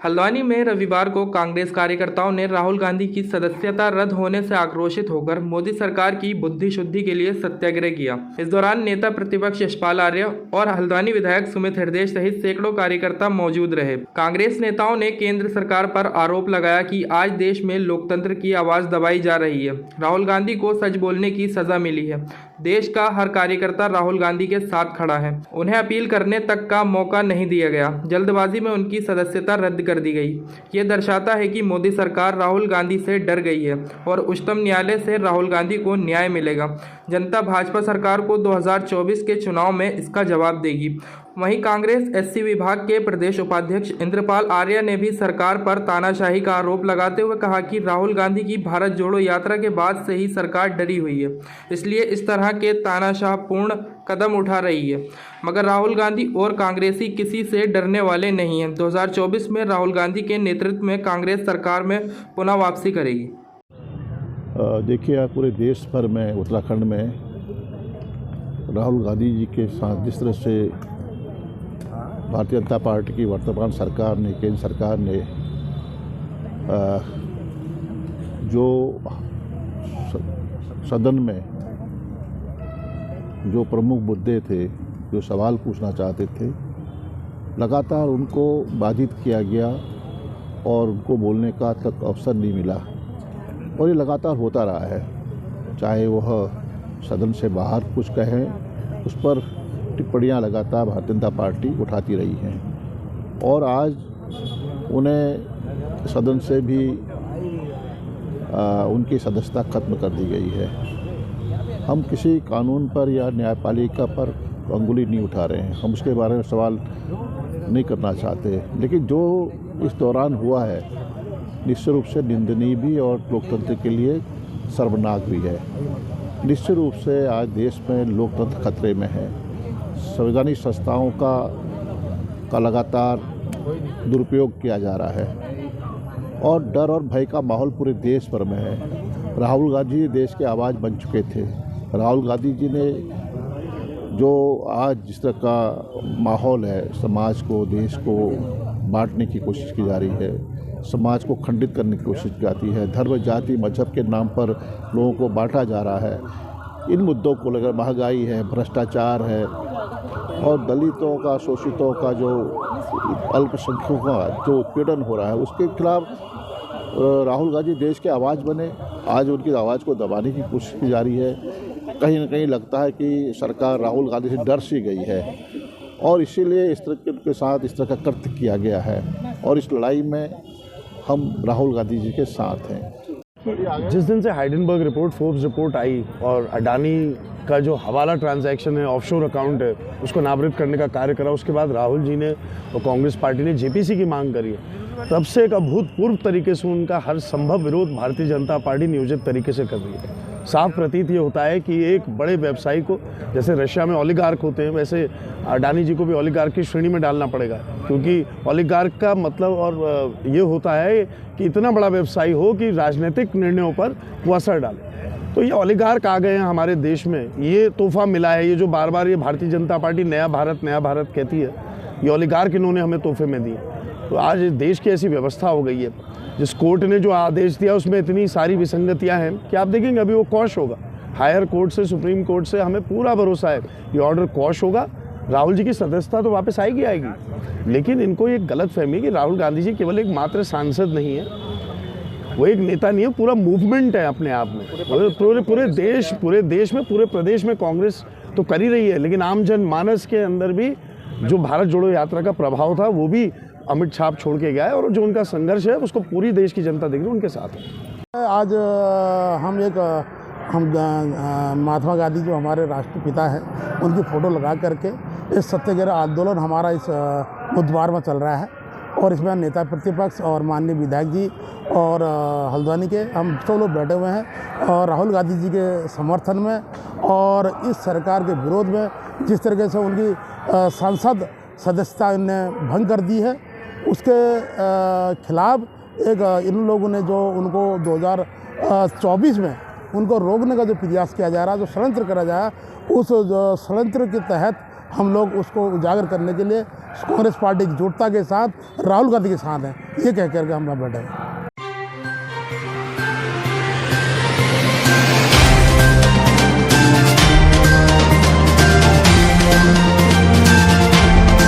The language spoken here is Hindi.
हल्द्वानी में रविवार को कांग्रेस कार्यकर्ताओं ने राहुल गांधी की सदस्यता रद्द होने से आक्रोशित होकर मोदी सरकार की बुद्धि शुद्धि के लिए सत्याग्रह किया। इस दौरान नेता प्रतिपक्ष यशपाल आर्य और हल्द्वानी विधायक सुमित हृदय सहित सैकड़ों कार्यकर्ता मौजूद रहे। कांग्रेस नेताओं ने केंद्र सरकार पर आरोप लगाया कि आज देश में लोकतंत्र की आवाज दबाई जा रही है। राहुल गांधी को सच बोलने की सजा मिली है। देश का हर कार्यकर्ता राहुल गांधी के साथ खड़ा है। उन्हें अपील करने तक का मौका नहीं दिया गया। जल्दबाजी में उनकी सदस्यता रद्द कर दी गई। ये दर्शाता है कि मोदी सरकार राहुल गांधी से डर गई है और उच्चतम न्यायालय से राहुल गांधी को न्याय मिलेगा। जनता भाजपा सरकार को 2024 के चुनाव में इसका जवाब देगी। वहीं कांग्रेस एससी विभाग के प्रदेश उपाध्यक्ष इंद्रपाल आर्य ने भी सरकार पर तानाशाही का आरोप लगाते हुए कहा कि राहुल गांधी की भारत जोड़ो यात्रा के बाद से ही सरकार डरी हुई है, इसलिए इस तरह के तानाशाहपूर्ण कदम उठा रही है। मगर राहुल गांधी और कांग्रेसी किसी से डरने वाले नहीं हैं। 2024 में राहुल गांधी के नेतृत्व में कांग्रेस सरकार में पुनः वापसी करेगी। देखिए, पूरे देश भर में, उत्तराखंड में राहुल गांधी जी के साथ जिस तरह से भारतीय जनता पार्टी की वर्तमान सरकार ने, केंद्र सरकार ने जो सदन में जो प्रमुख मुद्दे थे, जो सवाल पूछना चाहते थे, लगातार उनको बाधित किया गया और उनको बोलने का तक अवसर नहीं मिला। और ये लगातार होता रहा है। चाहे वह सदन से बाहर कुछ कहें, उस पर टिप्पणियां लगातार भारतीय जनता पार्टी उठाती रही हैं और आज उन्हें सदन से भी उनकी सदस्यता खत्म कर दी गई है। हम किसी कानून पर या न्यायपालिका पर अंगुली नहीं उठा रहे हैं, हम उसके बारे में सवाल नहीं करना चाहते, लेकिन जो इस दौरान हुआ है निश्चित रूप से निंदनीय भी और लोकतंत्र के लिए शर्मनाक भी है। निश्चित रूप से आज देश में लोकतंत्र खतरे में है। संवैधानिक संस्थाओं का लगातार दुरुपयोग किया जा रहा है और डर और भय का माहौल पूरे देश भर में है। राहुल गांधी देश के आवाज़ बन चुके थे। राहुल गांधी जी ने जो आज जिस तरह का माहौल है, समाज को, देश को बांटने की कोशिश की जा रही है, समाज को खंडित करने की कोशिश की जाती है, धर्म, जाति, मजहब के नाम पर लोगों को बांटा जा रहा है। इन मुद्दों को लेकर महंगाई है, भ्रष्टाचार है और दलितों का, शोषितों का, जो अल्पसंख्यकों का जो उत्पीड़न हो रहा है, उसके खिलाफ राहुल गांधी देश के आवाज़ बने। आज उनकी आवाज़ को दबाने की कोशिश की जा रही है। कहीं ना कहीं लगता है कि सरकार राहुल गांधी से डर सी गई है और इसीलिए इस तरह के साथ इस तरह का कृत्य किया गया है और इस लड़ाई में हम राहुल गांधी जी के साथ हैं। जिस दिन से हाइडेनबर्ग रिपोर्ट, फोर्ब्स रिपोर्ट आई और अडानी का जो हवाला ट्रांजैक्शन है, ऑफशोर अकाउंट है, उसको नामजद करने का कार्य करा, उसके बाद राहुल जी ने और कांग्रेस पार्टी ने जेपीसी की मांग करी है। तब से एक अभूतपूर्व तरीके से उनका हर संभव विरोध भारतीय जनता पार्टी नियोजित तरीके से कर रही है। साफ प्रतीत ये होता है कि एक बड़े व्यवसायी को, जैसे रशिया में ओलिगार्क होते हैं, वैसे अडानी जी को भी ओलिगार्क की श्रेणी में डालना पड़ेगा, क्योंकि ओलिगार्क का मतलब और ये होता है कि इतना बड़ा व्यवसायी हो कि राजनीतिक निर्णयों पर वो असर डाले। तो ये ओलिगार्क आ गए हैं हमारे देश में। ये तोहफा मिला है, ये जो बार बार ये भारतीय जनता पार्टी नया भारत कहती है, ये ओलिगार्क इन्होंने हमें तोहफे में दिए। तो आज देश की ऐसी व्यवस्था हो गई है, जिस कोर्ट ने जो आदेश दिया उसमें इतनी सारी विसंगतियां हैं कि आप देखेंगे अभी वो क्वॉश होगा। हायर कोर्ट से, सुप्रीम कोर्ट से हमें पूरा भरोसा है ये ऑर्डर क्वॉश होगा। राहुल जी की सदस्यता तो वापस आएगी, लेकिन इनको ये गलत फहमी कि राहुल गांधी जी केवल एक मात्र सांसद नहीं है, वो एक नेता नहीं है, पूरा मूवमेंट है अपने आप में। पूरे देश में, पूरे प्रदेश में कांग्रेस तो कर ही रही है, लेकिन आम जन मानस के अंदर भी जो भारत जोड़ो यात्रा का प्रभाव था वो भी अमिट छाप छोड़ के गया है और जो उनका संघर्ष है उसको पूरी देश की जनता देख रही है, उनके साथ है। आज हम महात्मा गांधी जो हमारे राष्ट्रपिता हैं, उनकी फ़ोटो लगा करके इस सत्याग्रह आंदोलन हमारा इस बुधवार में चल रहा है और इसमें नेता प्रतिपक्ष और माननीय विधायक जी और हल्द्वानी के हम सब लोग बैठे हुए हैं और राहुल गांधी जी के समर्थन में और इस सरकार के विरोध में, जिस तरीके से उनकी सांसद सदस्यता ने भंग कर दी है, उसके खिलाफ एक इन लोगों ने जो उनको 2024 में उनको रोकने का जो प्रयास किया जा रहा है, जो षड्यंत्र करा जा रहा है, उस षड्यंत्र के तहत हम लोग उसको उजागर करने के लिए कांग्रेस पार्टी की एकजुटता के साथ राहुल गांधी के साथ हैं, ये कह करके हम बैठे हैं।